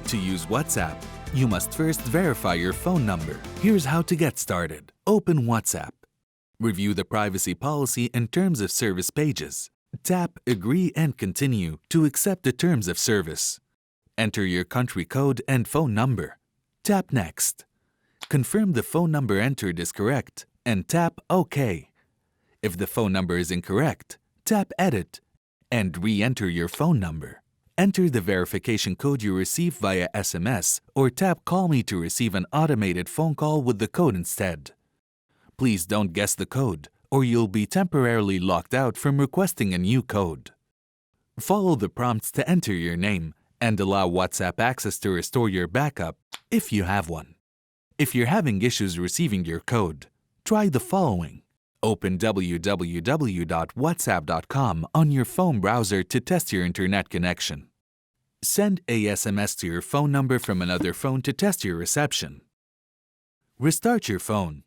To use WhatsApp, you must first verify your phone number. Here's how to get started. Open WhatsApp. Review the privacy policy and terms of service pages. Tap Agree and Continue to accept the terms of service. Enter your country code and phone number. Tap Next. Confirm the phone number entered is correct and tap OK. If the phone number is incorrect, tap Edit and re-enter your phone number. Enter the verification code you received via SMS or tap Call Me to receive an automated phone call with the code instead. Please don't guess the code, or you'll be temporarily locked out from requesting a new code. Follow the prompts to enter your name and allow WhatsApp access to restore your backup if you have one. If you're having issues receiving your code, try the following. Open www.whatsapp.com on your phone browser to test your internet connection. Send a SMS to your phone number from another phone to test your reception. Restart your phone.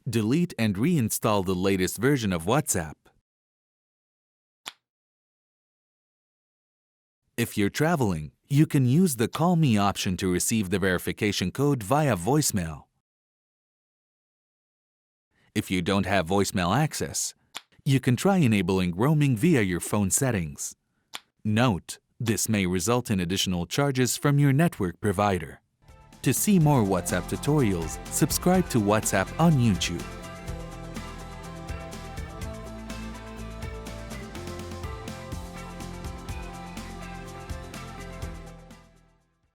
Delete and reinstall the latest version of WhatsApp. If you're traveling, you can use the Call Me option to receive the verification code via voicemail. If you don't have voicemail access, you can try enabling roaming via your phone settings. Note, this may result in additional charges from your network provider. To see more WhatsApp tutorials, subscribe to WhatsApp on YouTube.